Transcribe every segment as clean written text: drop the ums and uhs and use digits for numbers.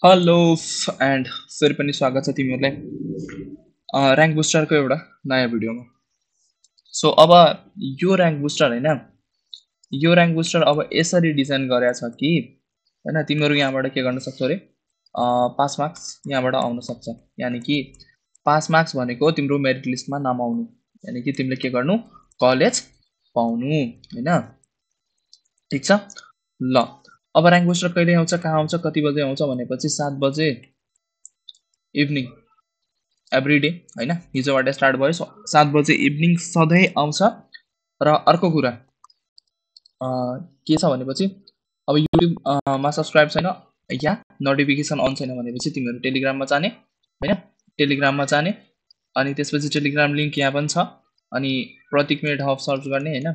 Hello and फेरि पनि स्वागत छ तिमीहरूलाई ऱ्याङ्क बुस्टरको एउटा नयाँ भिडियोमा। सो अब यो ऱ्याङ्क बुस्टर होइन, यो ऱ्याङ्क बुस्टर अब यसरी डिजाइन गरेको छ कि होइन, तिमीहरू यहाँबाट के गर्न सक्छौ अरे पास मार्क्स यहाँबाट आउन सक्छ। यानि कि पास मार्क्स भनेको तिम्रो मेरिट लिस्टमा नाम आउनु, यानि कि तिमीले के गर्नु, कलेज पाउनु होइन। ठिक छ ल। अब ऱ्याङ्क बुस्टर कहिले आउँछ, कहाँ आउँछ, कति बजे आउँछ भनेपछि 7 बजे इभिनिङ एभ्री डे होइन, हिजोबाट स्टार्ट भयो। 7 बजे इभिनिङ सधैँ आउँछ। र अर्को कुरा के छ भनेपछि अब युट्युबमा सब्सक्राइब छैन या नोटिफिकेसन अन छैन भनेपछि तिमीहरू टेलिग्राममा जाने होइन, टेलिग्राममा जाने अनि त्यसपछि टेलिग्राम लिङ्क यहाँ पनि छ। अनि प्रतीक मिनट हब सर्च गर्ने होइन,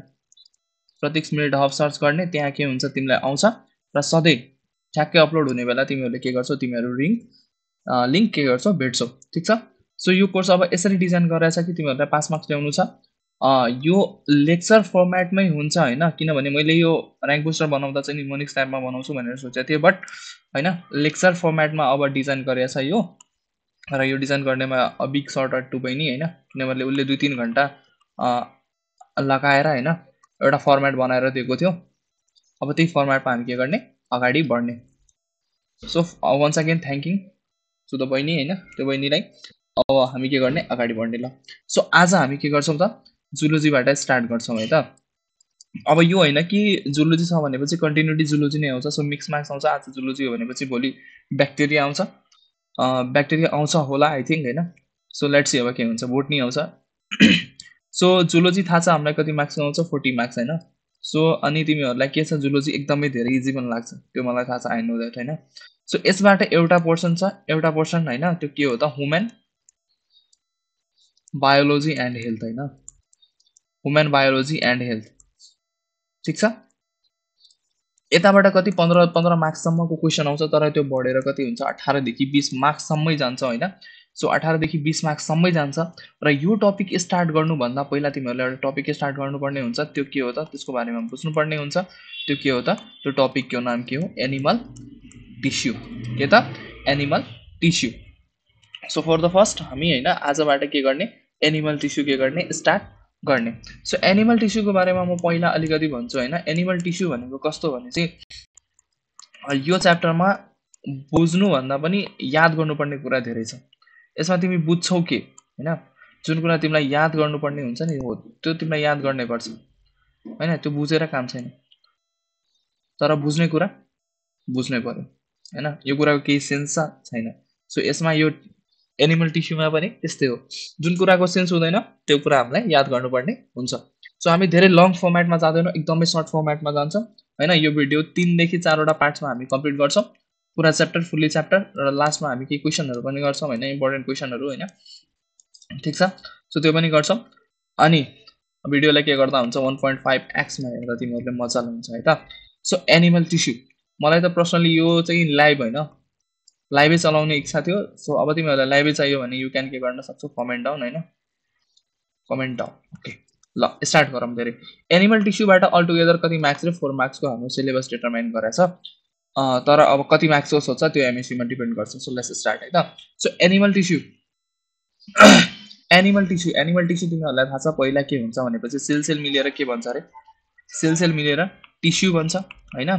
प्रतीक मिनट हब सर्च गर्ने, त्यहाँ के हुन्छ तिमीलाई आउँछ। र सधैँ ठ्याक्कै अपलोड हुने बेला तिमीहरूले के गर्छौ, तिमीहरू लिङ्क के गर्छौ, भेट्छौ। ठिक छ। सो यो कोर्स अब यसरी डिजाइन गरेछ कि तिमीहरूलाई पास मार्क्स ल्याउनु छ। यो लेक्चर फर्मेटमै हुन्छ होइन, किनभने मैले यो ऱ्याङ्क बुस्टर बनाउँदा चाहिँ निमोनिक्स टाइपमा बनाउँछु भनेर सोचेको थिएँ, बट होइन लेक्चर फर्मेटमा अब डिजाइन गरेछ यो। र यो डिजाइन गर्नेमा बिग सर्ट टु पनि होइन, किनभने उसले 2-3 घन्टा लगाएर होइन एउटा फर्मेट बनाएर दिएको थियो। अब त्यही फर्मेटमा हामी के गर्ने, अगाडि बढ्ने। So once again thanking to the बहिनी होइन, त्यो बहिनीलाई। अब हामी के गर्ने, अगाडि बढ्ने ल। सो आज हामी के गर्छौँ त, जुलोजीबाट स्टार्ट गर्छौँ है त। अब यो होइन कि जुलोजी छ भनेपछि कन्टिन्युटी जुलोजी नै आउँछ। सो मिक्स मार्क्स आउँछ, आज जुलोजी हो भनेपछि भोलि ब्याक्टेरिया आउँछ, ब्याक्टेरिया आउँछ होला आई थिङ्क होइन। सो लेट्स सी अब के हुन्छ, बोटनी आउँछ। सो जुलोजी थाहा छ हामीलाई कति मार्क्स आउँछ, 40 मार्क्स होइन। सो अनि तिमीहरूलाई के छ, जुलोजी एकदमै धेरै इजी पनि लाग्छ, त्यो मलाई थाहा छ, आई नो द्याट होइन। सो यसबाट एउटा पोर्सन छ, एउटा पोर्सन होइन, त्यो के हो त, ह्युमन बायोलोजी एन्ड हेल्थ होइन, ह्युमन बायोलोजी एन्ड हेल्थ। ठिक छ। यताबाट कति 15 मार्क्ससम्मको क्वेसन आउँछ, तर त्यो बढेर कति हुन्छ, 18 देखि 20 मार्क्ससम्मै जान्छ होइन। सो 18 देखि 20 मार्क्ससम्मै जान्छ। र यो टपिक स्टार्ट गर्नुभन्दा पहिला तिमीहरूले एउटा टपिक स्टार्ट गर्नुपर्ने हुन्छ, त्यो के हो त, त्यसको बारेमा बुझ्नुपर्ने हुन्छ। त्यो के हो त, त्यो टपिकको नाम के हो, एनिमल टिस्यु। के त, animal tissue. So for the first हामी होइन आजबाट के गर्ने, एनिमल टिस्यु के गर्ने, स्टार्ट गर्ने। सो एनिमल टिस्युको बारेमा म पहिला अलिकति भन्छु होइन। एनिमल टिस्यु भनेको कस्तो भने चाहिँ यो च्याप्टरमा बुझ्नुभन्दा पनि याद गर्नुपर्ने कुरा धेरै छ। यसमा तिमी बुझ्छौ के होइन, जुन कुरा तिमीलाई याद गर्नुपर्ने हुन्छ नि हो त्यो तिमीलाई याद गर्नै पर्छ होइन, त्यो बुझेर काम छैन, तर बुझ्ने कुरा बुझ्नै पर्यो होइन, यो कुराको केही सेन्स छैन। सो यसमा यो एनिमल टिस्युमा पनि त्यस्तै हो, जुन कुराको सेन्स हुँदैन त्यो कुरा हामीलाई याद गर्नुपर्ने हुन्छ। सो हामी धेरै लङ फर्मेटमा जाँदैनौँ, एकदमै सर्ट फर्मेटमा जान्छौँ होइन। यो भिडियो 3 देखि 4वटा पार्ट्समा हामी कम्प्लिट गर्छौँ, पुरा च्याप्टर फुल्ली च्याप्टर, र लास्टमा हामी केही क्वेसनहरू पनि गर्छौँ होइन, इम्पोर्टेन्ट क्वेसनहरू होइन। ठिक छ। सो त्यो पनि गर्छौँ। अनि भिडियोलाई के गर्दा हुन्छ, 1.5x हेर्दा तिमीहरूले मजाले हुन्छ है त। सो एनिमल टिस्यु मलाई त पर्सनली यो चाहिँ लाइभ होइन, लाइभै चलाउने इच्छा थियो। सो अब तिमीहरूलाई लाइभै चाहियो भने यु क्यान के गर्न सक्छौ, कमेन्ट डाउन होइन, कमेन्ट डाउन। ओके ल स्टार्ट गरौँ। धेरै एनिमल टिस्युबाट अल टुगेदर कति मार्क्स र 4 मार्क्सको हाम्रो सिलेबस डिटर्माइन गरेछ, तर अब कति मार्क्सको सोध्छ त्यो एमएससीमा डिपेन्ड गर्छ। सो लेट्स स्टार्ट है त। So animal tissue animal tissue तिमीहरूलाई थाहा छ पहिला के हुन्छ भनेपछि सेल मिलेर के भन्छ अरे, सेल मिलेर टिस्यु बन्छ होइन,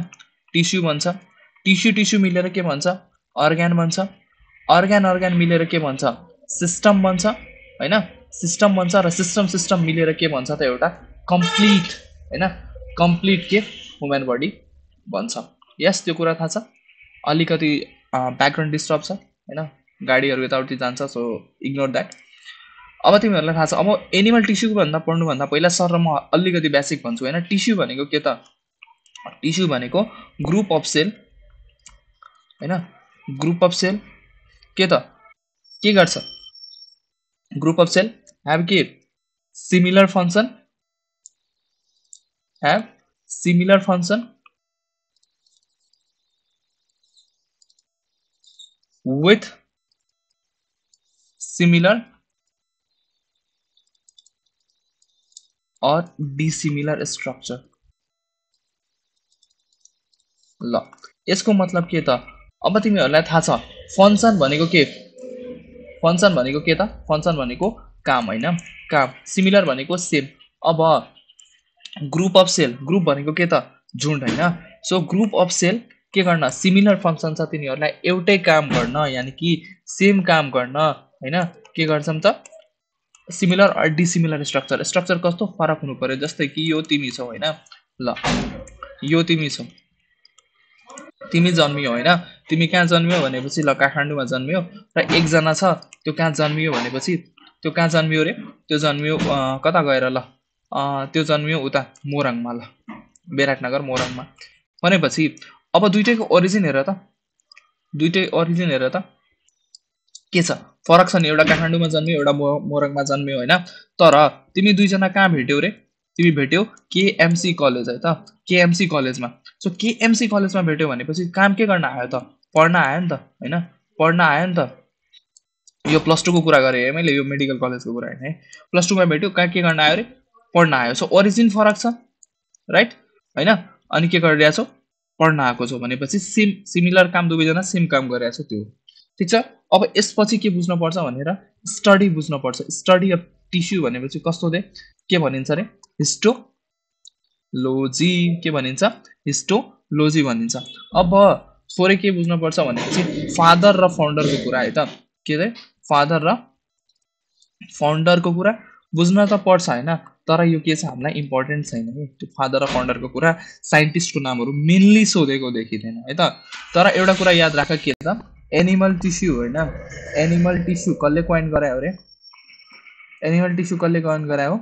टिस्यु बन्छ। टिस्यु मिलेर के भन्छ, अर्ग्यान बन्छ। अर्ग्यान मिलेर के भन्छ, सिस्टम बन्छ होइन, सिस्टम बन्छ। र सिस्टम मिलेर के भन्छ त, एउटा कम्प्लिट होइन, कम्प्लिट के ह्युमन बडी बन्छ। यस त्यो कुरा थाहा छ। अलिकति ब्याकग्राउन्ड डिस्टर्ब छ होइन, गाडीहरू यताउति जान्छ, सो इग्नोर द्याट। अब तिमीहरूलाई थाहा छ, अब एनिमल टिस्यु भन्दा पढ्नुभन्दा पहिला सर म अलिकति बेसिक भन्छु होइन। टिस्यु भनेको के त, टिस्यु भनेको ग्रुप अफ सेल होइन, ग्रुप अफ सेल के त, के गर्छ, ग्रुप अफ सेल have के similar function, have similar function with similar or dissimilar structure। ल यसको मतलब के त, अब तिमीहरूलाई थाहा छ फङ्सन भनेको के? फङ्सन भनेको के त? फङ्सन भनेको काम होइन, काम। सिमिलर भनेको सेम। अब ग्रुप अफ सेल, ग्रुप भनेको के त? झुन्ड होइन। सो ग्रुप अफ सेल के गर्न? सिमिलर फङ्सन छ तिनीहरूलाई एउटै काम गर्न, यानि कि सेम काम गर्न होइन, के गर्छौँ त? Similar or dissimilar structure. Structure कस्तो फरक हुनु पर्यो, जस्तै कि यो तिमी छौ होइन, ल यो तिमी छौ, तिमी जन्मियो होइन, तिमी कहाँ जन्मियो भनेपछि ल काठमाडौँमा जन्मियो, र एकजना छ त्यो कहाँ जन्मियो भनेपछि, त्यो कहाँ जन्मियो रे? त्यो जन्मियो कता गएर ल, त्यो जन्मियो उता मोरङमा, ल विराटनगर मोरङमा भनेपछि अब दुइटैको ओरिजिन हेर त, दुइटै ओरिजिन हेर त के छ? फरक छ नि, एउटा काठमाडौँमा जन्मियो, एउटा मोरङमा जन्मियो होइन। तर तिमी दुईजना कहाँ भेट्यौ रे? तिमी भेट्यौ केएमसी कलेज है त, केएमसी कलेजमा। सो केएमसी कलेजमा भेट्यौ भनेपछि काम के गर्न आयो त? पढ्न आयो नि त होइन, पढ्न आयो नि त। यो प्लस टूको कुरा गरेँ है मैले, यो मेडिकल कलेजको कुरा होइन है। प्लस टूमा भेट्यौ, कहाँ के गर्न आयो रे? पढ्न आयो। सो ओरिजिन फरक छ, राइट होइन। अनि के गरिरहेको छौ? पढ्न आएको छौ भनेपछि सिमिलर काम, दुवैजना सेम काम गरिरहेको छ, त्यो ठिक छ। अब यसपछि के बुझ्नुपर्छ भनेर स्टडी बुझ्नुपर्छ। स्टडी अफ टिस्यु भनेपछि कस्तो दे, के भनिन्छ अरे? हिस्टोलोजी। के भनिन्छ? हिस्टोलोजी भनिन्छ। अब थोरै के बुझ्नुपर्छ भनेपछि फादर र फाउन्डरको कुरा है त, के अरे? फादर र फाउन्डरको कुरा बुझ्न त पर्छ होइन, तर यो के छ हामीलाई इम्पोर्टेन्ट छैन है। त्यो फादर र फाउन्डरको कुरा, साइन्टिस्टको नामहरू मेनली सोधेको देखिँदैन है त। तर एउटा कुरा याद राख, के त? एनिमल टिस्यु होइन, एनिमल टिस्यु कसले कोइन गरायो रे? एनिमल टिस्यु कसले कोइन गरायो?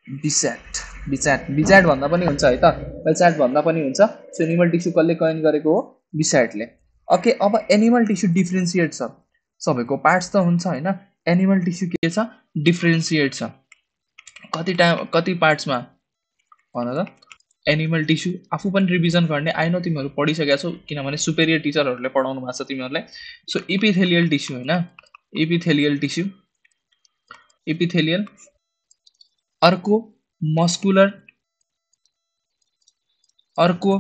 बिस्याट। बिस्याट, बिस्याट भन्दा पनि हुन्छ है त, बेल्च्याट भन्दा पनि हुन्छ। सो एनिमल टिस्यु कसले कोइन गरेको हो? बिस्याटले। ओके, अब एनिमल टिस्यु डिफ्रेन्सिएट छ, सबैको पार्ट्स त हुन्छ होइन, एनिमल टिस्यु के छ? डिफ्रेन्सिएट छ। कति पार्ट्समा भन त? एनिमल टिस्यु आफू पनि रिभिजन गर्ने, आइनो तिमीहरू पढिसकेका छौ किनभने सुपेरियर टिचरहरूले पढाउनु भएको छ तिमीहरूलाई। सो इपिथेलियल टिस्यु होइन, इपिथेलियल टिस्यु, इपिथेलियल। अर्को मस्कुलर, अर्को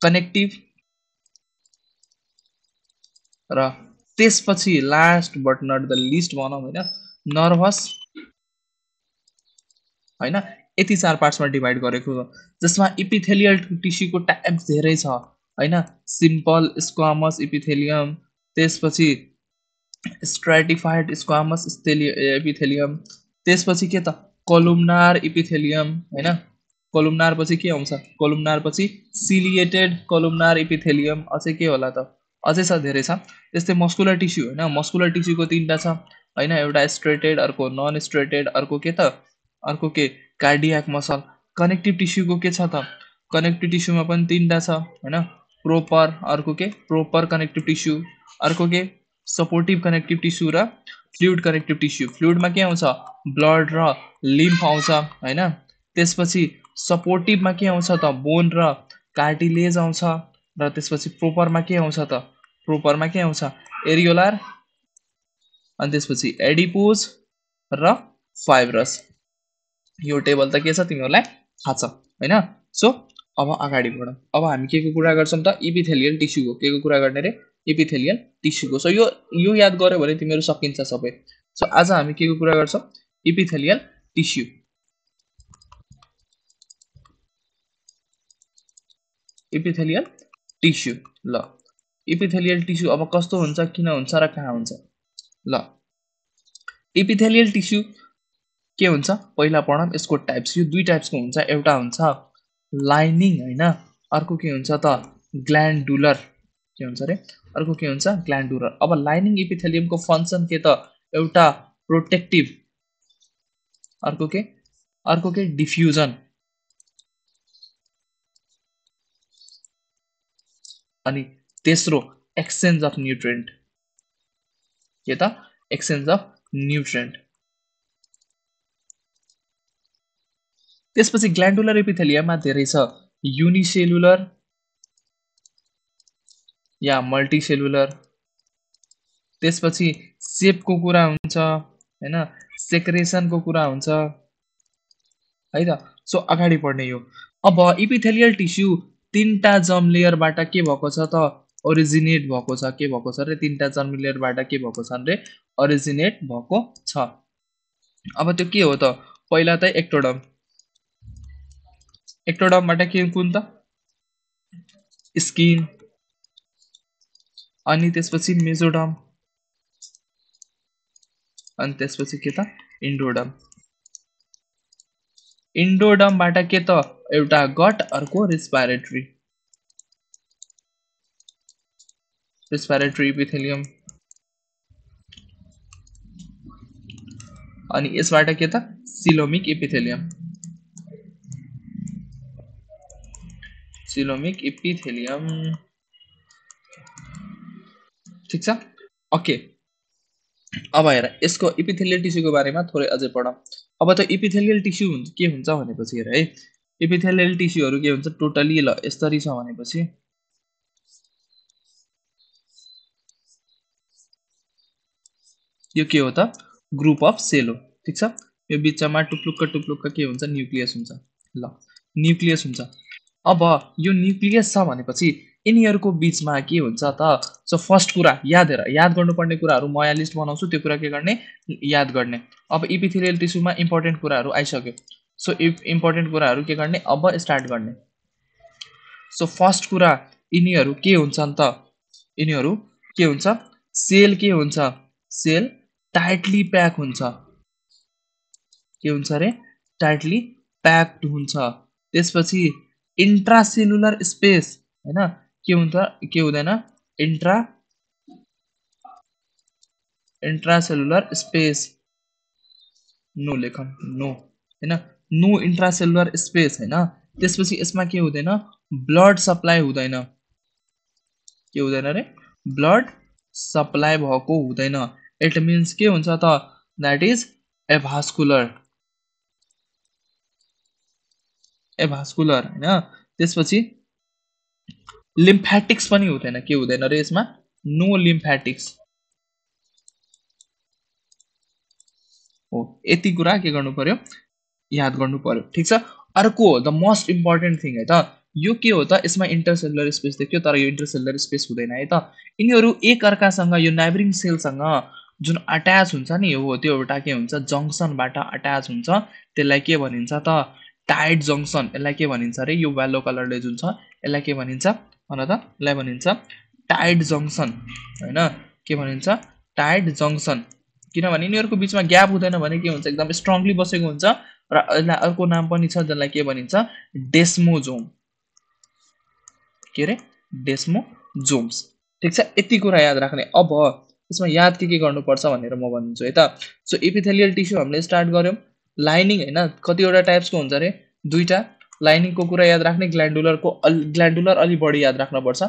कनेक्टिभ, र त्यसपछि last but not the least भनौँ होइन, नर्भस होइन। यति 4 पार्ट्समा डिभाइड गरेको हो, जसमा इपिथेलियल टिस्युको टाइप्स धेरै छ होइन। सिम्पल स्क्वामस इपिथेलियम, त्यसपछि स्ट्राटिफाइड स्क्वामस एपिथेलियम, त्यसपछि के त? कोलुम्नार इपिथेलियम होइन। कोलुम्नार पछि के आउँछ? कोलुम्नार पछि सिलिएटेड कोलुम्नार इपिथेलियम। अझै के होला त? अझै छ, धेरै छ। त्यस्तै मस्कुलर टिस्यु होइन, मस्कुलर टिस्युको 3टा छ होइन, एउटा स्ट्रेटेड, अर्को नन स्ट्रेटेड, अर्को के त? अर्को के? Cardiac muscle. कनेक्टिभ टिस्युको के छ त? कनेक्टिभ टिस्युमा पनि 3टा छ होइन, प्रोपर, अर्को के? प्रोपर कनेक्टिभ टिस्यु, अर्को के? सपोर्टिभ कनेक्टिभ टिस्यु र फ्लुइड कनेक्टिभ टिस्यु। फ्लुइडमा के आउँछ? ब्लड र लिम्फ आउँछ होइन। त्यसपछि सपोर्टिभमा के आउँछ त? बोन र कार्टिलेज आउँछ। र त्यसपछि प्रोपरमा के आउँछ त? प्रोपरमा के आउँछ? एरियोलार, अनि त्यसपछि एडिपोज र फाइब्रस। यो टेबल त के छ तिमीहरूलाई थाहा छ होइन। सो अब अगाडि बढौँ। अब हामी के को कुरा गर्छौँ त? इपिथेलियल टिस्युको। के को कुरा गर्ने रे? इपिथेलियल टिस्युको। सो यो याद गर्यो भने तिमीहरू सकिन्छ सबै। सो आज हामी के को कुरा गर्छौँ? Epithelial tissue. Epithelial tissue. ल इपिथेलियल टिस्यु अब कस्तो हुन्छ, किन हुन्छ र कहाँ हुन्छ? ल इपिथेलियल टिस्यु के हुन्छ पहिला पढौँ। यसको टाइप्स, यो 2 टाइप्सको हुन्छ। एउटा हुन्छ लाइनिङ होइन, अर्को के हुन्छ त? ग्ल्यान्डुलर। के हुन्छ रे? अर्को के हुन्छ? ग्ल्यान्डुलर। अब लाइनिङ इपिथेलियमको फङ्सन के त? एउटा प्रोटेक्टिभ, अर्को के? अर्को के? डिफ्युजन, अनि तेस्रो एक्सचेन्ज अफ न्युट्रिएन्ट। के त? Exchange of nutrient. त्यसपछि ग्ल्यान्डुलर एपिथेलियममा धेरै छ, युनिसेलुलर या मल्टिसेलुलर। त्यसपछि सेपको कुरा हुन्छ हैन, सेक्रेसनको कुरा हुन्छ है त। सो अगाडि बढ्ने यो। अब इपिथेलियल टिस्यु तीनटा जर्म लेयरबाट के भएको छ त ओरिजिनेट भएको छ के भएको छ रे तीनटा जर्म लेयरबाट के भएको छ रे ओरिजिनेट भएको छ अब त्यो के हो त पहिला त एक्टोडर्मबाट के कुन त स्किन अनि त्यसपछि मेसोडर्म अनि त्यसपछि के त इन्डोडर्मबाट के त एउटा गट अर्को रेस्पिरेटरी इपिथेलियम अनि यसबाट के त सिलोमिक इपिथेलियम ठीक छ ओके अब हेर यसको इपिथेलियल टिस्युको बारेमा थोरै अझै पढौँ अब त इपिथेलियल टिस्यु के हुन्छ भनेपछि हेर है इपिथेलियल टिस्युहरू के हुन्छ टोटली ल यसरी छ भनेपछि यो के हो त ग्रुप अफ सेल हो ठीक छ यो बिचमा टुप्लुक्क के हुन्छ न्युक्लियस हुन्छ ल न्युक्लियस हुन्छ अब यो न्युक्लियस छ भनेपछि यिनीहरूको बीचमा के हुन्छ त सो फर्स्ट कुरा याद गर्नुपर्ने कुराहरू म यहाँ लिस्ट बनाउँछु त्यो कुरा के गर्ने याद गर्ने अब इपिथेलियल टिस्युमा इम्पोर्टेन्ट कुराहरू आइसक्यो सो इम्पोर्टेन्ट कुराहरू के गर्ने अब स्टार्ट गर्ने सो फर्स्ट कुरा यिनीहरू के हुन्छन् त यिनीहरू के हुन्छ सेल के हुन्छ सेल टाइटली प्याक हुन्छ के हुन्छ रे टाइटली प्याक्ड हुन्छ त्यसपछि इन्ट्रासेलुलर स्पेस हैन के हुन्छ के हुँदैन इन्ट्रासेलुलर स्पेस नो लेखन नो हैन नो इन्ट्रासेलुलर स्पेस हैन त्यसपछि यसमा के हुँदैन ब्लड सप्लाई हुँदैन के हुँदैन रे ब्लड सप्लाई भएको हुँदैन इट मिन्स के हुन्छ त दैट इज एभास्कुलर हैन त्यसपछि लिम्फेटिक्स पनि हुँदैन के हुँदैन रे यसमा नो लिम्फेटिक्स हो यति कुरा के गर्नु पर्यो याद गर्नु पर्यो ठीक छ अर्को द मोस्ट इम्पोर्टेन्ट थिङ है त यो के हो त यसमा इन्टरसेलुलर स्पेस देख्यो तर यो इन्टरसेलुलर स्पेस हुँदैन है त यिनीहरू एक अर्कासँग यो नाइबरिङ सेलसँग जुन अट्याच हुन्छ नि हो त्यो एउटा के हुन्छ जंक्सनबाट अट्याच हुन्छ त्यसलाई के भनिन्छ त टाइट जंक्सन यसलाई के भनिन्छ रे यो येलो कलरले जुन छ यसलाई के भनिन्छ भन त यसलाई भनिन्छ टाइट जंक्सन हैन के भनिन्छ टाइट जंक्सन किनभने यिनीहरूको बीचमा ग्याप हुँदैन भने के हुन्छ एकदम स्ट्रङली बसेको हुन्छ र यसलाई अर्को नाम पनि छ जसलाई के भनिन्छ डेस्मोजोम के रे डेस्मोजोम्स ठीक छ यति कुरा याद राख्ने अब यसमा याद के गर्नुपर्छ भनेर म भन्छु है त सो इपिथेलियल टिस्यु हामीले स्टार्ट गर्यौं लाइनिङ हैन कतिवटा टाइप्सको हुन्छ रे दुईटा लाइनिङको कुरा याद राख्ने ग्ल्यान्डुलर अलि बढी याद राख्न पर्छ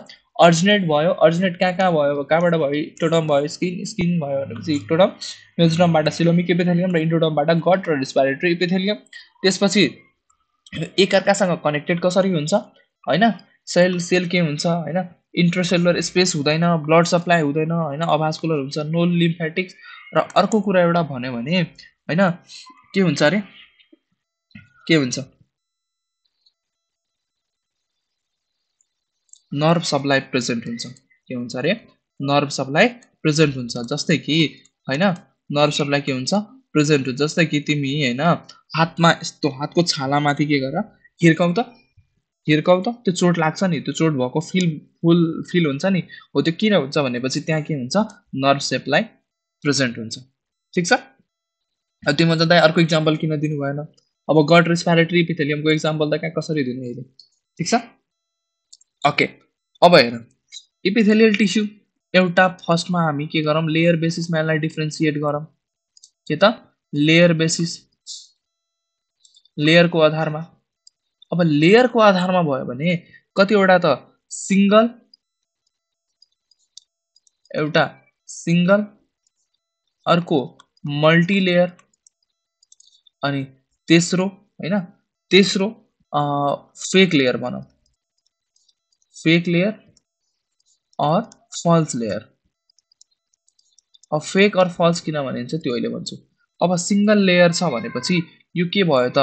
अर्जिनेट भयो अर्जिनेट कहाँ भयो कहाँबाट भयो इक्टोडर्म भयो स्किन भयो भनेपछि इक्टोडर्म मेसोडर्मबाट सिलोमिक इपिथेलियम र इन्डोडर्मबाट गट र रेस्पिरेटरी इपिथेलियम त्यसपछि एकअर्कासँग कनेक्टेड कसरी हुन्छ हैन सेल के हुन्छ हैन इन्ट्रासेलुलर स्पेस हुँदैन ब्लड सप्लाई हुँदैन हैन अभास्कुलर हुन्छ नो लिम्फेटिक्स र अर्को कुरा एउटा भन्यो भने हैन के हुन्छ रे के हुन्छ नर्भ सप्लाई प्रेजेन्ट हुन्छ के हुन्छ रे नर्भ सप्लाई प्रेजेन्ट हुन्छ जस्तै कि हैन नर्भ सप्लाई के हुन्छ प्रेजेन्ट हुन्छ जस्तै कि तिमी हैन हातमा यस्तो हातको छालामाथि के गर हिर्काउ त त्यो चोट लाग्छ नि त्यो चोट भएको फिल हुन्छ नि हो त्यो किन हुन्छ भनेपछि त्यहाँ के हुन्छ नर्भ सप्लाई प्रेजेन्ट हुन्छ ठीक छ त्यो मजा दाइ अर्को एक्जाम्पल किन दिनु भएन अब गट रेस्पिरेटरी इपिथेलियमको एक्जाम्पल त कहाँ कसरी दिनु अहिले ठीक छ ओके अब हेर इपिथेलियल टिस्यु एउटा फर्स्टमा हामी के गरौँ लेयर बेसिसमा यसलाई डिफरेन्सिएट गरौँ के त लेयर बेसिस लेयरको आधारमा अब लेयरको आधारमा भयो भने कतिवटा त सिंगल अर्को मल्टी लेयर अनि तेस्रो हैन फेक लेयर भनौं फेक लेयर और फल्स लेयर अब फेक और फल्स किन भनिन्छ त्यो अहिले भन्छु अब सिंगल लेयर छ भनेपछि यो के भयो त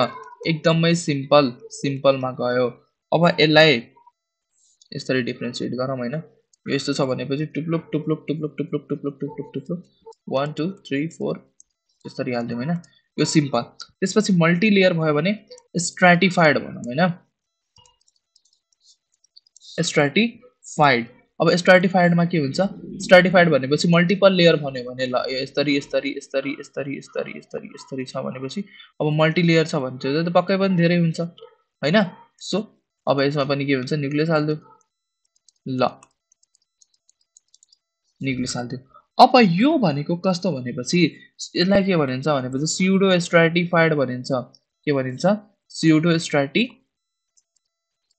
एकदमै सिम्पलमा गयो अब यसलाई यसरी डिफ्रेन्सिएट गरौँ हैन। यो यस्तो छ भनेपछि टुप्लुक टुप्लुक टुप्लुक टुप्लुक टुप्लुक टुप्लुक टुप्लुक 1 2 3 4 यसरी हाल्दियौँ हैन। यो सिम्पल। त्यसपछि मल्टी लेयर भयो भने स्ट्राटिफाइड भनौँ हैन। स्ट्राटिफाइड। अब स्ट्राटिफाइडमा के हुन्छ? स्ट्राटिफाइड भनेपछि मल्टिपल लेयर भन्यो भने ल यो यसरी यसरी यसरी यसरी यसरी यसरी यसरी छ भनेपछि अब मल्टी लेयर छ भने चाहिँ पक्कै पनि धेरै हुन्छ हैन। सो अब यसमा पनि के हुन्छ? न्युक्लियस हाल्दियो। ल न्युक्लियस हाल्दियो। अब यो भनेको कस्तो भनेपछि यसलाई के भनिन्छ भनेपछि स्युडो स्ट्राटिफाइड भनिन्छ। के भनिन्छ? Pseudo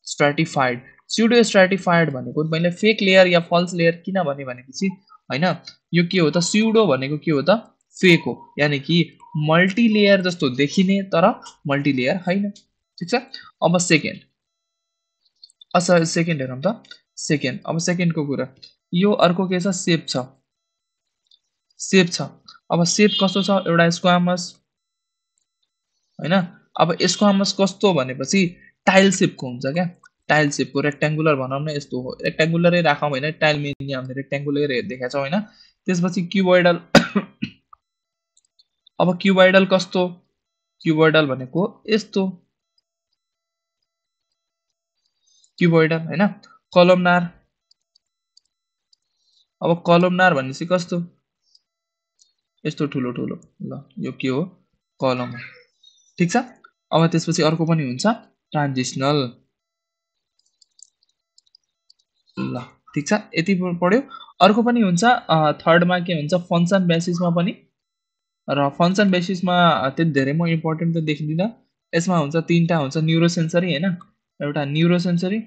stratified. स्युडो स्ट्राटिफाइड भनेको मैले फेक लेयर या फल्स लेयर किन भनेपछि हैन, यो के हो त? स्युडो भनेको के हो त? फेक हो। यानी कि मल्टी लेयर जस्तो देखिने तर मल्टी लेयर हैन। ठीक छ? अब सेकेन्ड सेकेन्ड हेरौँ त। सेकेन्ड, अब सेकेन्डको कुरा यो अर्को के छ? सेप छ। सेप छ। अब सेप कस्तो छ? एउटा स्क्वामस हैन। अब स्क्वामस कस्तो भनेपछि टाइल सेपको हुन्छ क्या। टाइल सेपको रेक्ट्याङ्गुलर भनौँ न, यस्तो हो। रेक्ट्याङ्गुलरै राखौँ हैन, टाइल मेन हामीले रेक्ट्याङ्गुलरै देखाएको छौँ हैन। त्यसपछि क्युबोइडल। अब क्युबोइडल कस्तो? क्युबोइडल भनेको यस्तो क्युबोइडल हैन। कलमनार। अब कलमनार भनेपछि कस्तो? यस्तो ठुलो ठुलो। ल यो के हो? कलम हो। ठीक छ? अब त्यसपछि अर्को पनि हुन्छ ट्रान्जिसनल। ल ठीक छ, यति पढ्यो। अर्को पनि हुन्छ थर्डमा के हुन्छ? फङ्सन बेसिसमा पनि। र फङ्सन बेसिसमा त्यति धेरै म इम्पोर्टेन्ट त देख्दिनँ। यसमा हुन्छ तीनटा हुन्छ न्युरोसेन्सरी हैन। एउटा न्युरोसेन्सरी,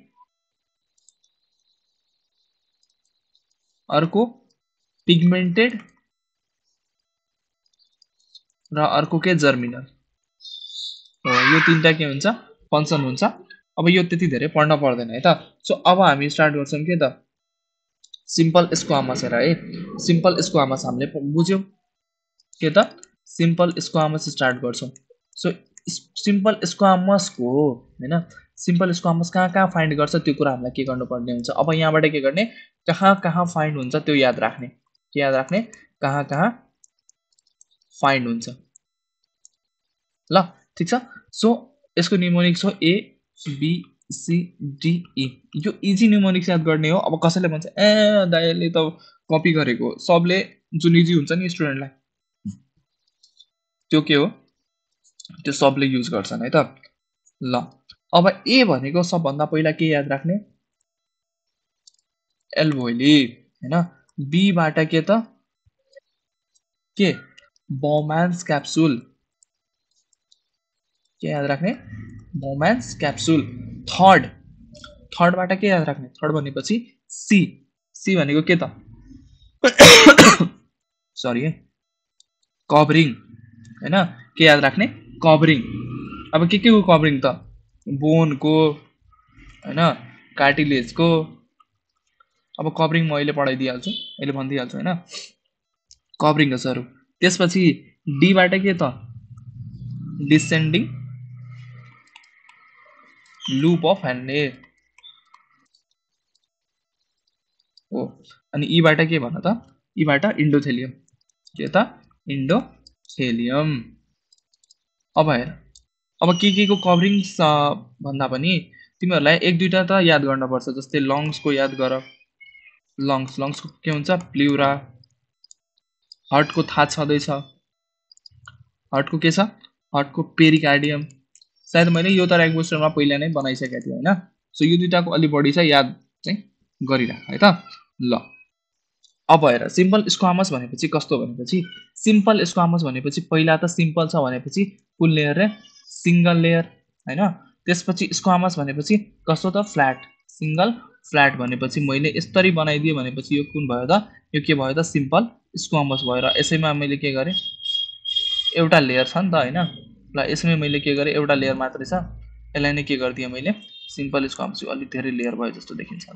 अर्को पिगमेन्टेड र अर्को के? जर्मिनल। हो, यो तीनटा के हुन्छ? फङ्सन हुन्छ। अब यो त्यति धेरै पढ्न पर्दैन है त। सो अब हामी स्टार्ट गर्छौँ के त? सिम्पल स्क्वामस हेर है। सिम्पल स्क्वामस हामीले बुझ्यौँ के त? सिम्पल स्क्वामस स्टार्ट गर्छौँ। सो सिम्पल स्क्वामसको हैन, सिम्पल स्क्वामस कहाँ कहाँ फाइन्ड गर्छ त्यो कुरा हामीलाई के गर्नुपर्ने हुन्छ? अब यहाँबाट के गर्ने? कहाँ कहाँ फाइन्ड हुन्छ त्यो याद राख्ने। के याद राख्ने? कहाँ कहाँ फाइन्ड हुन्छ। ल ठीक छ। सो यसको न्युमोनिक्स हो A B C D E. यो इजी न्युमोनिक्स याद गर्ने हो। अब कसैले भन्छ ए दाइले त कपी गरेको। सबले जुन इजी हुन्छ नि स्टुडेन्टलाई त्यो के हो? त्यो सबले युज गर्छन् है त। ल अब ए भनेको सबभन्दा पहिला के याद राख्ने? एल्भोइली हैन। बी बाट के त? के? बौम्यान्स क्याप्सुल। के याद राख्ने? बौम्यान्स क्याप्सुल। थर्डबाट के याद राख्ने? थर्ड भनेपछि सी। सी भनेको के त? सरी है, कभरिङ हैन। के याद राख्ने? कभरिङ। अब के को कभरिङ त? बोनको हैन, कार्टिलेजको। अब कभरिङ म अहिले पढाइदिइहाल्छु, अहिले भनिदिइहाल्छु हैन। कभरिङ हो सर। त्यसपछि डी बाट के त? डिसेन्डिङ लूप अफ ह्यान्डले हो। अनि ई बाट के भन त? ई बाट इन्डोथेलियम। के त? इन्डोथेलियम। अब हेर, अब के को कभरिङ भन्दा पनि तिमीहरूलाई एक दुईटा त याद गर्नुपर्छ। जस्तै लङ्सको याद गर। लङ्सको के हुन्छ? प्ल्युरा। हार्टको थाहा छँदैछ। हार्टको के छ? हार्टको पेरिकार्डियम। सायद मैले यो त र्याङ्क बुस्टरमा पहिला नै बनाइसकेको थिएँ हैन। सो यो दुईटाको अलि बढी छ, याद चाहिँ गरिराख है त। ल अब हेर, सिम्पल स्क्वामस भनेपछि कस्तो भनेपछि सिम्पल स्क्वामस भनेपछि पहिला त सिम्पल छ भनेपछि कुन लेयर रे? सिंगल लेयर हैन। त्यसपछि स्क्वामस भनेपछि कस्तो त? फ्ल्याट। सिंगल फ्ल्याट भनेपछि मैले यसरी बनाइदिए भनेपछि यो कुन भयो त? यो के भयो त? सिम्पल स्क्वामस भयो। र यसैमा मैले के गरेँ? एउटा लेयर छ नि त हैन। ल यसमै मैले के गरेँ? एउटा लेयर मात्रै छ, यसलाई नै के गरिदिएँ मैले? Simple squamous. अलि धेरै लेयर भयो जस्तो देखिन्छ।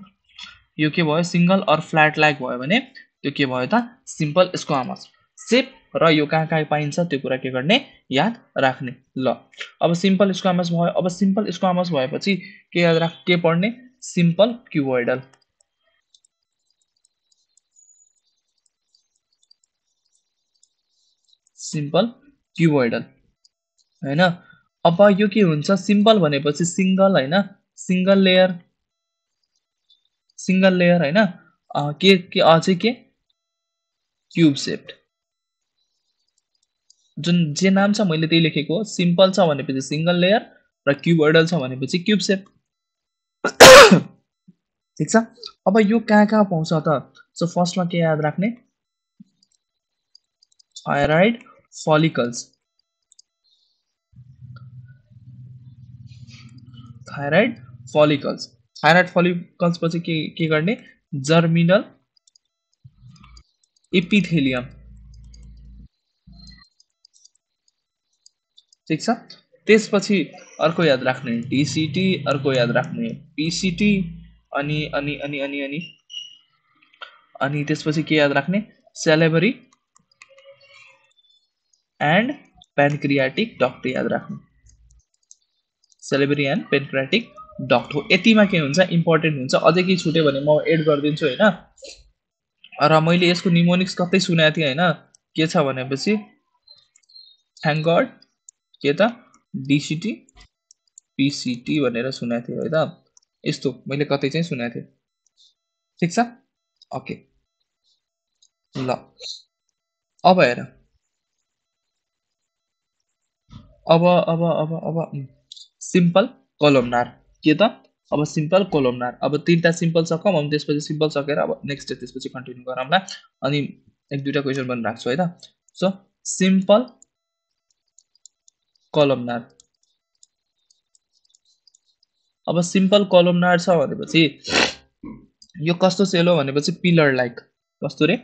यो के भयो? सिंगल अर फ्ल्याट लाइक भयो भने त्यो के भयो त? Simple squamous. सेप र यो कहाँ कहाँ पाइन्छ त्यो कुरा के गर्ने? याद राख्ने। ल अब सिम्पल स्क्वामस भयो। अब सिम्पल स्क्वामस भएपछि के याद राख? के पढ्ने? सिम्पल क्युबोइडल। सिम्पल क्युबोइडल हैन। अब यो के हुन्छ सिम्पल भनेपछि सिंगल हैन, सिंगल लेयर हैन। के अझै के क्यूब शेप्ड, जुन जे नाम छ मैले त्यही लेखेको हो। सिम्पल छ भनेपछि सिंगल लेयर र क्युबोइडल छ भनेपछि क्यूब शेप। ठीक छ। अब यो कहाँ कहाँ पाउँछ त? सो फर्स्टमा के याद राख्ने, थाइरोइड फलिकल्स, थाइरोइड फलिकल्स, थाइरोइड फलिकल्स पछि के गर्ने, जर्मिनल एपिथेलियम। ठीक छ। त्यसपछि अर्को याद राख्ने डीसीटी, अर्को याद राख्ने पीसीटी, अनि अनि अनि अनि अनि अनि त्यसपछि के याद राख्ने, सेलेबरी एन्ड पेनक्रियाटिक डक्ट याद राख्ने, सेलेबरी एन्ड पेनक्रियाटिक डक्ट हो। यतिमा के हुन्छ इम्पोर्टेन्ट हुन्छ। अझै केही छुट्यो भने म एड गरिदिन्छु हैन। र मैले यसको निमोनिक्स कतै सुनेको थिएँ हैन, के छ भनेपछि थ्याङ्क गड के त डीसीटी पीसीटी भनेर सुनेको थिएँ है त, यस्तो मैले कतै चाहिँ सुनेको थिएँ। ठीक छ। ओके ल अब हेर, अब सिम्पल कोलमनार के त, अब सिम्पल कोलमनार। अब तीनटा सिम्पल सकौँ, अनि त्यसपछि सिम्पल सकेर अब नेक्स्ट त्यसपछि कन्टिन्यू गरौँला। अनि एक दुईटा क्वेसन पनि राख्छु है त। सो सिम्पल कोलमनार, अब सिम्पल कोलमनार छ भनेपछि यो कस्तो सेल हो भनेपछि पिलर लाइक, कस्तो रे,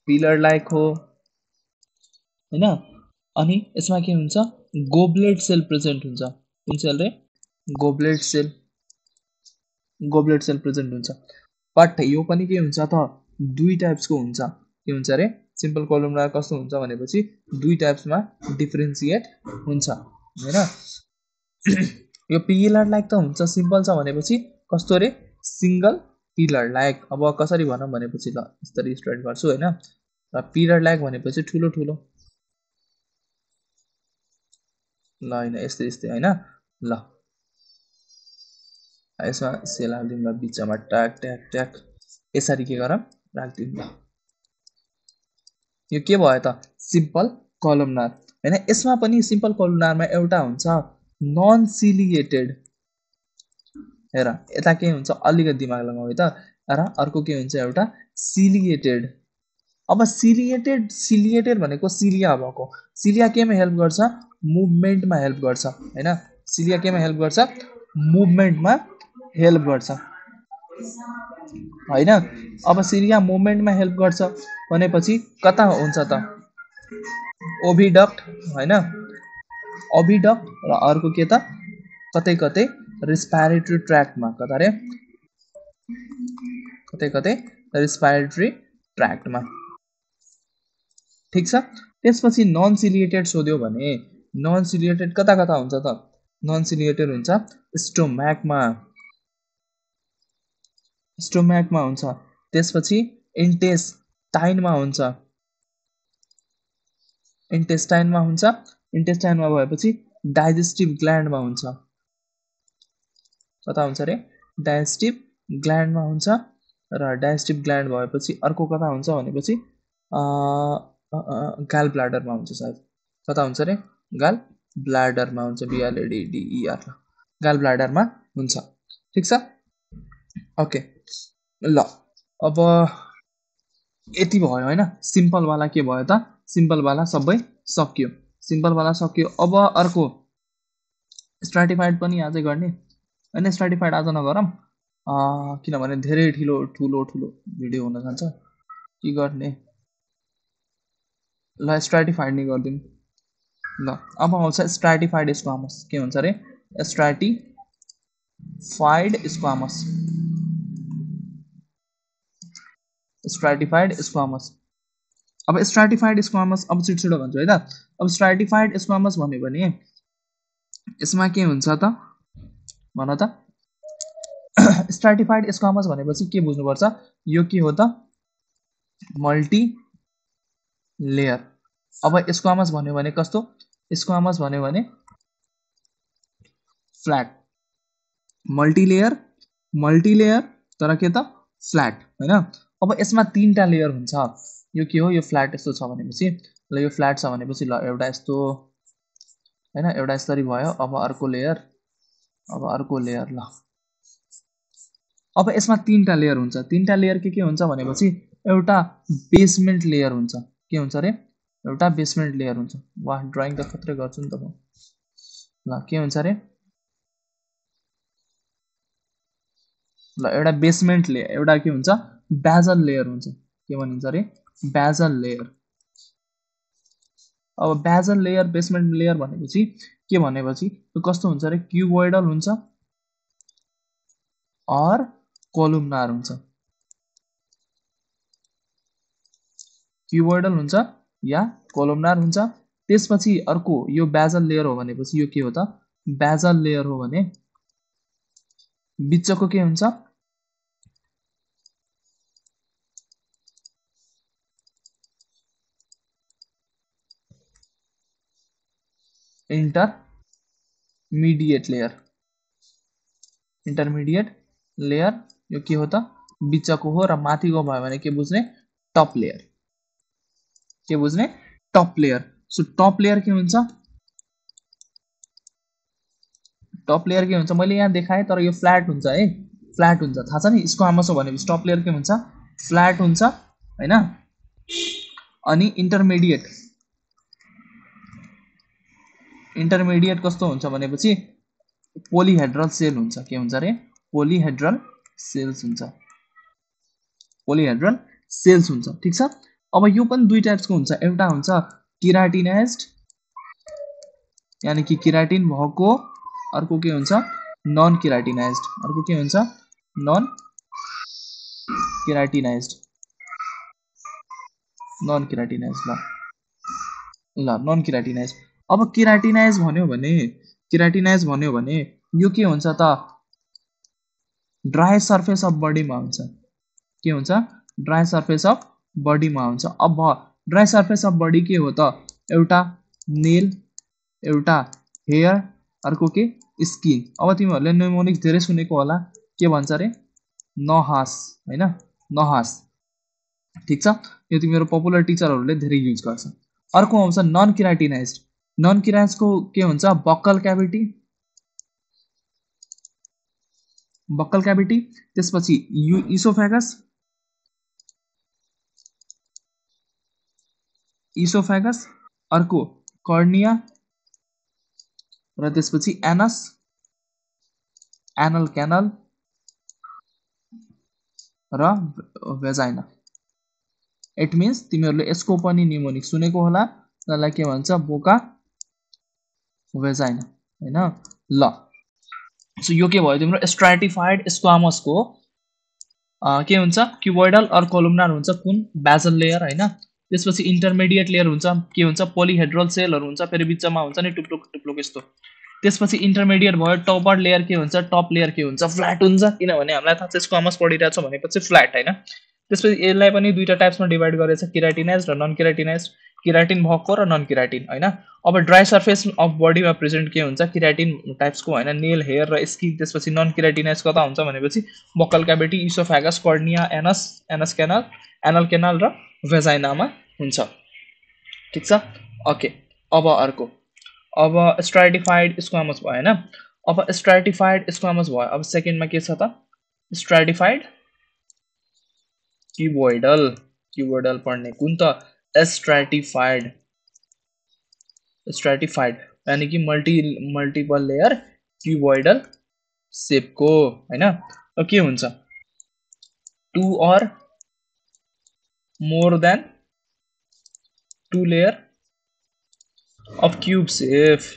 पिलर लाइक हो हैन। अनि यसमा के हुन्छ, गोब्लेट सेल प्रेजेन्ट हुन्छ। कुन सेल रे, गोब्लेट सेल, गोब्लेट सेल प्रेजेन्ट हुन्छ। बट यो पनि के हुन्छ त, दुई टाइप्सको हुन्छ। के हुन्छ रे, सिम्पल कोलमनार कस्तो हुन्छ भनेपछि दुई टाइप्समा डिफरेन्सिएट हुन्छ हैन। यो पिलर लाइक त हुन्छ, सिम्पल छ भनेपछि कस्तो रे, सिंगल पिलर लाइक। अब कसरी भनौँ भनेपछि ल यसरी स्टार्ट गर्छु हैन। र पिलर लाइक भनेपछि ठुलो ठुलो, ल हैन यस्तै यस्तै हैन। ल यसमा सेल हालिदिउँ ल बिचमा, ट्याक ट्याक ट्याक यसरी के गरौँ राखिदिउँ ल। यो के भयो त, सिम्पल कोलमनार हैन। यसमा पनि सिम्पल कोलमनारमा एउटा हुन्छ नन सिलिएटेड, हेर यता के हुन्छ अलिकति दिमाग लगाऊ है त। र अर्को के हुन्छ एउटा सिलिएटेड। अब सिलिएटेड, सिलिएटेड भनेको सिलिया भएको, सिलिया केमा हेल्प गर्छ, मुभमेन्टमा हेल्प गर्छ हैन। सिलिया केमा हेल्प गर्छ, मुभमेन्टमा हेल्प गर्छ हैन। अब सिलिया मुभमेन्टमा हेल्प गर्छ भनेपछि कता हुन्छ त, ओभिडक्ट हैन, ओभिडक्ट। र अर्को के त, कतै कतै रेस्पिरेटरी ट्र्याक्टमा, कता रे, कतै कतै रेस्पिरेटरी ट्र्याक्टमा। ठीक छ। त्यसपछि नन सिलिएटेड सोध्यो भने नन सिलिएटेड कता कता हुन्छ त, नन सिलिएटेड हुन्छ स्टोम्याकमा, स्टोम्याकमा हुन्छ। त्यसपछि इन्टेस्टाइनमा हुन्छ, इन्टेस्टाइनमा हुन्छ। इन्टेस्टाइनमा भएपछि डाइजेस्टिभ ग्ल्यान्डमा हुन्छ, कता हुन्छ रे, डाइजेस्टिभ ग्ल्यान्डमा हुन्छ। र डाइजेस्टिभ ग्ल्यान्ड भएपछि अर्को कता हुन्छ भनेपछि गाल ब्लाडरमा हुन्छ सायद, कता हुन्छ रे, गाल ब्लाडरमा हुन्छ, बिएलएडिडिइआर, गाल ब्लाडरमा हुन्छ। ठीक छ। ओके ल अब यति भयो हैन। सिम्पलवाला के भयो त, सिम्पलवाला सबै सक्यो, सिम्पलवाला सक्यो। अब अर्को स्ट्राटिफाइड पनि आजै गर्ने हैन, स्ट्राटिफाइड आज नगरौँ किनभने धेरै ठुलो ठुलो ठुलो भिडियो हुन जान्छ। के गर्ने, ल स्ट्राटिफाइड नै गरिदिउँ ल। अब आउँछ स्ट्राटिफाइड स्क्वामस, के हुन्छ रे, स्ट्राटिफाइड स्क्वामस, स्ट्राटिफाइड स्क्वामस। अब स्ट्राटिफाइड स्क्वामस अब छिटो छिटो भन्छु है त। अब स्ट्राटिफाइड स्क्वामस भन्यो भने यसमा के हुन्छ त भन त स्ट्राटिफाइड स्क्वामस भनेपछि के बुझ्नुपर्छ यो के हो त मल्टी लेयर अब स्क्वामस भन्यो भने कस्तो स्क्वामस भन्यो भने फ्ल्याट मल्टीलेयर तर के त फ्ल्याट हैन अब यसमा तीनटा लेयर हुन्छ यो के हो यो फ्ल्याट यस्तो छ भनेपछि ल यो फ्ल्याट छ भनेपछि ल एउटा यस्तो हैन एउटा यसरी भयो अब अर्को लेयर ल अब यसमा तीनटा लेयर हुन्छ तीनटा लेयर के हुन्छ भनेपछि एउटा बेसमेन्ट लेयर हुन्छ के हुन्छ रे एउटा बेसमेन्ट लेयर हुन्छ वाह ड्राइङ त खत्रै गर्छु नि त म ल के हुन्छ रे ल एउटा बेसमेन्ट लेयर एउटा के हुन्छ बेजल लेयर हुन्छ के भनिन्छ रे बेजल लेयर अब बेजल लेयर बेसमेन्ट लेयर भनेपछि के भनेपछि यो कस्तो हुन्छ रे क्युबोइडल हुन्छ और कोलुमनार हुन्छ क्युबोइडल हुन्छ या कोलुमनार हुन्छ त्यसपछि अर्को यो बेजल लेयर हो भनेपछि यो के हो त बेजल लेयर हो भने बिचको के हुन्छ इंटरमीडिएट लेयर यो के हो त बिचको हो र माथिको भयो भने के बुझ्ने टप लेयर के बुझ्ने top layer so top layer के हुन्छ मैले यहाँ देखाएँ तर यो फ्ल्याट हुन्छ है फ्ल्याट हुन्छ थाहा छ नि स्क्वामस हो भनेपछि टप लेयर के हुन्छ फ्ल्याट हुन्छ हैन अनि इन्टरमिडिएट कस्तो हुन्छ भनेपछि पोलिहेड्रल सेल हुन्छ के हुन्छ रे पोलिहेड्रल सेल्स हुन्छ ठीक छ अब यो पनि दुई टाइप्सको हुन्छ एउटा हुन्छ केराटिनाइज्ड यानी कि केराटिन भएको अर्को के हुन्छ non keratinised non keratinised non keratinised अब केराटिनाइज भन्यो भने यो के हुन्छ त ड्राई सर्फेस अफ बडीमा हुन्छ के हुन्छ ड्राई सर्फेस अफ बडीमा हुन्छ अब ड्राई सर्फेस अफ बडी के हो त एउटा नेल एउटा हेयर अर्को के स्किन अब तिमीहरूले न्युमोनिक्स धेरै सुनेको होला के भन्छ रे नहास हैन नहास ठीक छ यो तिम्रो पपुलर टिचरहरूले धेरै युज गर्छ अर्को आउँछ नन केराटिनाइज्ड को के हुन्छ बक्कल क्याभिटी त्यसपछि इसोफेगस अर्को कर्निया र त्यसपछि एनल क्यानल र भेजाइना इट मिन्स तिमीहरूले यसको पनि न्युमोनिक सुनेको होला त्यसलाई के भन्छ बोका भेजाइना हैन ल सो यो के भयो तिम्रो स्ट्राटिफाइड स्क्वामसको के हुन्छ क्युबोइडल और कोलुमनार हुन्छ कुन बेजल लेयर हैन त्यसपछि इन्टरमिडिएट लेयर हुन्छ के हुन्छ पोलिहेड्रल सेलहरु हुन्छ फेरि बिचमा हुन्छ नि टुप्लुक यस्तो त्यसपछि इन्टरमिडिएट भयो टपर लेयर के हुन्छ टप लेयर के हुन्छ फ्ल्याट हुन्छ किनभने हामीलाई थाहा छ स्क्वामस पढिरहेछ भनेपछि फ्ल्याट हैन त्यसपछि यसलाई पनि दुईटा टाइप्समा डिभाइड गरेछ केराटिनाइज्ड र नन केराटिनाइज्ड केराटिन भएको र नन केराटिन हैन अब ड्राई सर्फेस अफ बडीमा प्रेजेन्ट के हुन्छ केराटिन टाइप्सको हैन नेल हेयर र स्किन त्यसपछि नन केराटिनाइज्ड कता हुन्छ भनेपछि buccal cavity oesophagus cornea anus canal anal canal र भेजाइनामा हुन्छ ठीक छ ओके अब अर्को अब स्ट्राटिफाइड स्क्वामस भयो हैन अब स्ट्राटिफाइड स्क्वामस भयो अब सेकेन्डमा के छ त स्ट्राटिफाइड क्युबोइडल पढ्ने कुन त स्ट्राटिफाइड यानी कि मल्टिपल लेयर क्युबोइडल शेपको हैन के हुन्छ 2 or more than 2 layer of cube shape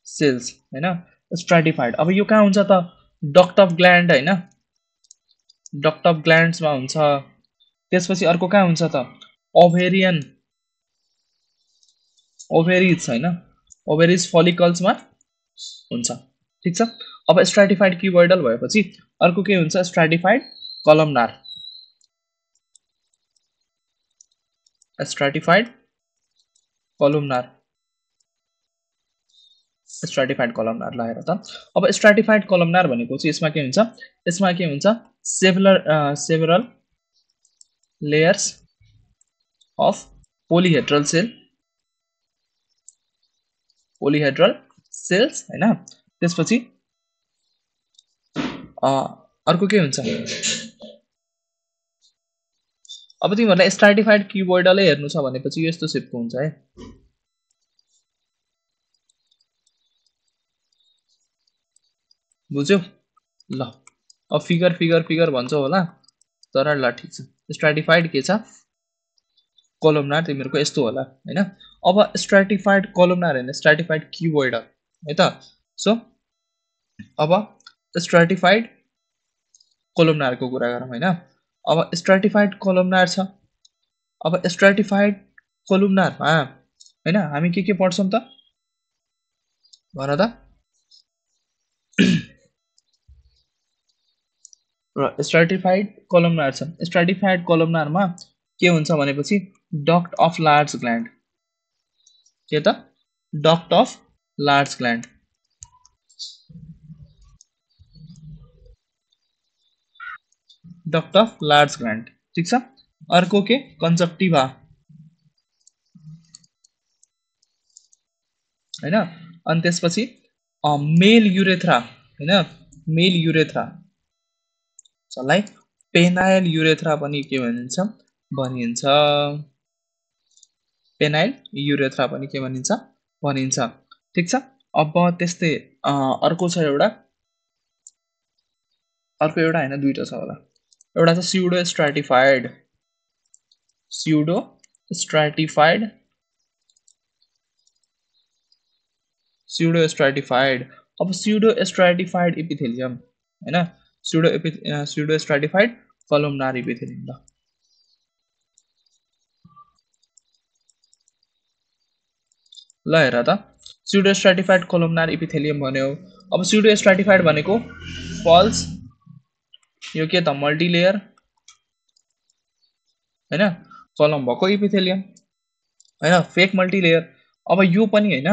cells हैन स्ट्राटिफाइड अब यो कहाँ हुन्छ त डक्ट अफ ग्ल्यान्ड हैन डक्ट अफ ग्ल्यान्ड्समा हुन्छ त्यसपछि अर्को कहाँ हुन्छ त ओभेरियन ओभेरिज हैन, ओभेरिज फलिकल्समा हुन्छ। ठीक छ। अब स्ट्राटिफाइड क्युबोइडल भएपछि अर्को के हुन्छ, stratified columnar. Stratified columnar, stratified columnar ल हेर त। अब स्ट्राटिफाइड कलमनार भनेको चाहिँ यसमा के हुन्छ, यसमा के हुन्छ, several layers of polyhedral cell, polyhedral cells हैन। त्यसपछि अर्को के हुन्छ, अब तिमीहरूलाई स्ट्राटिफाइड क्युबोइडलै हेर्नु छ भनेपछि यस्तो सेपको हुन्छ है। बुझ्यौ ल। अब फिगर फिगर फिगर भन्छौ होला तर ल ठिक छ। स्ट्राटिफाइड के छ, कोलमनार तिमीहरूको यस्तो होला हैन। अब स्ट्राटिफाइड कोलमनार हैन, स्ट्राटिफाइड क्युबोइडल है त। सो अब स्ट्राटिफाइड कोलमनारको कुरा गरौँ हैन। अब स्ट्राटिफाइड कोलमनार छ। अब स्ट्राटिफाइड कोलमनारमा हैन हामी के पढ्छौं त भन त। र स्ट्राटिफाइड कोलमनार छ। स्ट्राटिफाइड कोलमनारमा के हुन्छ भनेपछि डक्ट अफ लार्ज ग्ल्यान्ड, के त duct of large gland, duct of large gland. ठीक छ। अर्को के कन्जक्टिभा हैन। अनि त्यसपछि मेल युरेथ्रा हैन, मेल युरेथ्रा जसलाई पेनाइल युरेथ्रा पनि के भनिन्छ, भनिन्छ पेनाइल युरेथ्रा पनि के भनिन्छ, भनिन्छ। ठीक छ। अब त्यस्तै अर्को छ एउटा, अर्को एउटा हैन दुईटा छ होला। एउटा छ pseudo stratified, pseudo stratified, pseudo stratified. अब स्युडो स्ट्राटिफाइड इपिथेलियम हैन, स्युडो स्ट्राटिफाइड कलमनार इपिथेलियम ल। ल हेर त, स्युडो स्ट्राटिफाइड कोलमनार इपिथेलियम भन्यो। अब स्युडो स्ट्राटिफाइड भनेको फल्स, यो के त मल्टिलेयर हैन, कलम भएको इपिथेलियम हैन, फेक मल्टिलेयर। अब यो पनि हैन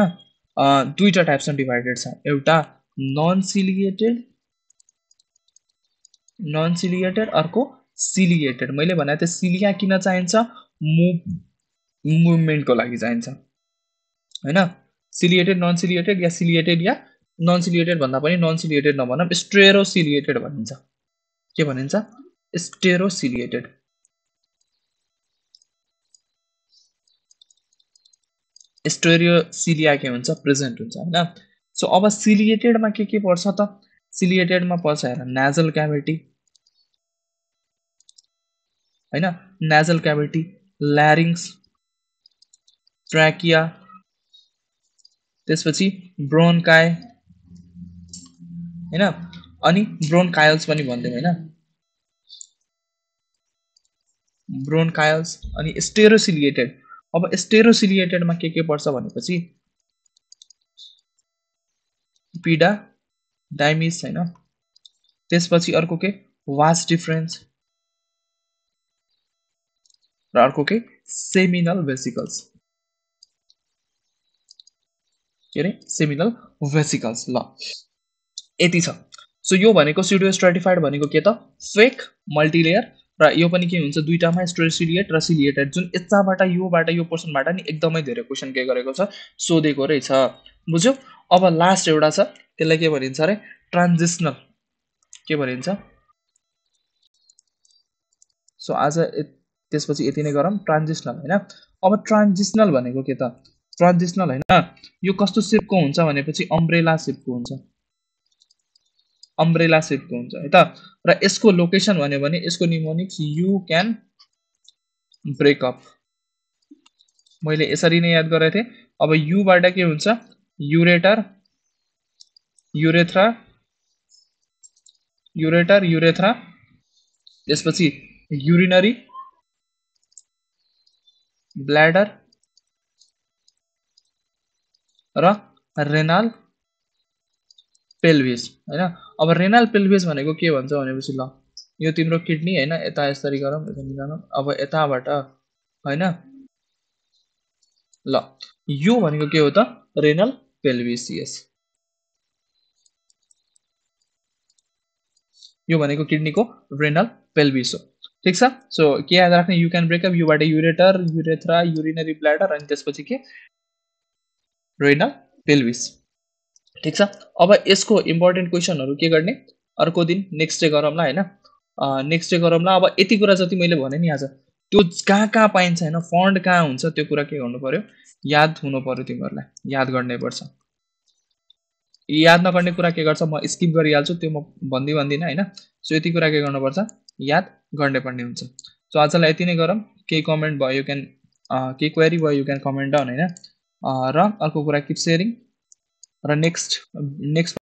दुईटा टाइप्समा डिभाइडेड छ, एउटा नन सिलिएटेड, नन सिलिएटेड, अर्को सिलिएटेड। मैले भने त सिलिया किन चाहिन्छ, मुभमेन्टको लागि चाहिन्छ हैन। सिलिएटेड नन सिलिएटेड या सिलिएटेड या नन सिलिएटेड भन्दा पनि नन सिलिएटेड नभनौँ, स्टेरोसिलिएटेड भनिन्छ। के भनिन्छ, स्टेरोसिलिएटेड। स्टेरियोसिलिया के हुन्छ, प्रेजेन्ट हुन्छ हैन। सो अब सिलिएटेडमा के पर्छ त, सिलिएटेडमा पर्छ हेर नेजल क्याभिटी हैन, नेजल क्याभिटी, ल्यारिङ्स, ट्र्याकिया, त्यसपछि ब्रोन्काई हैन, अनि ब्रोन्कायल्स पनि भनिदिउँ हैन, ब्रोन्कायल्स। अनि स्टेरोसिलिएटेड, अब स्टेरोसिलिएटेडमा के पर्छ भनेपछि पिडा डाइमिस हैन, त्यसपछि अर्को के वास डिफरेन्स, र अर्को के सेमिनल भेसिकल्स, के अरे सेमिनल भेसिकल्स ल। यति छ। सो यो भनेको स्युडो स्ट्राटिफाइड भनेको के त फेक मल्टिलेयर, र यो पनि के हुन्छ दुईटामा स्टेरोसिलिएट र सिलिएटेड, जुन यताबाट यो पोर्सनबाट नि एकदमै धेरै क्वेसन के गरेको छ, सोधेको रहेछ। बुझ्यौ। अब लास्ट एउटा छ, त्यसलाई के भनिन्छ अरे ट्रान्जिसनल, के भनिन्छ। सो आज त्यसपछि यति नै गरौँ, ट्रान्जिसनल हैन। अब ट्रान्जिसनल भनेको के त, ट्रान्जिसनल हैन यो कस्तो सेपको हुन्छ भनेपछि अम्ब्रेला सेपको हुन्छ, अम्ब्रेला सेपको हुन्छ है त। र यसको लोकेसन भन्यो भने यसको mnemonics you can break up, मैले यसरी नै याद गरेको थिएँ। अब युबाट के हुन्छ युरेटर, युरेथ्रा, युरेटर, युरेथ्रा, त्यसपछि युरिनरी, ब्ल्याडर, र रेनाल पेल्भिस हैन। अब रेनाल पेल्भिस भनेको के भन्छ भनेपछि ल यो तिम्रो किडनी हैन, यता यसरी गरौँ, यता निकालौँ। अब यताबाट हैन ल यो भनेको के हो त, रेनल पेल्भिस। यस, यो भनेको किडनीको रेनल पेल्भिस हो। ठिक छ। सो के याद राख्ने, यु क्यान ब्रेकअप, युबाट युरेटर, युरेथ्रा, युरिनरी ब्ल्याडर अनि त्यसपछि के रेनल पेल्भिस। ठिक छ। अब यसको इम्पोर्टेन्ट क्वेसनहरू के गर्ने अर्को दिन नेक्स्ट डे गरौँला हैन। नेक्स्ट डे गरौँला। अब यति कुरा जति मैले भने नि आज, त्यो कहाँ कहाँ पाइन्छ हैन, फन्ड कहाँ हुन्छ, त्यो कुरा के गर्नु पर्यो, याद हुनु पर्यो तिमीहरूलाई, याद गर्नै पर्छ। याद नगर्ने कुरा के गर्छ, म स्किप गरिहाल्छु, त्यो म भन्दिनँ हैन। सो यति कुरा के गर्नुपर्छ, याद गर्नै पर्ने हुन्छ। सो आजलाई यति नै गरौँ। केही कमेन्ट भयो यु क्यान, केही क्वेरी भयो यु क्यान कमेन्ट डाउन हैन। र अर्को कुरा किप सेयरिङ, र नेक्स्ट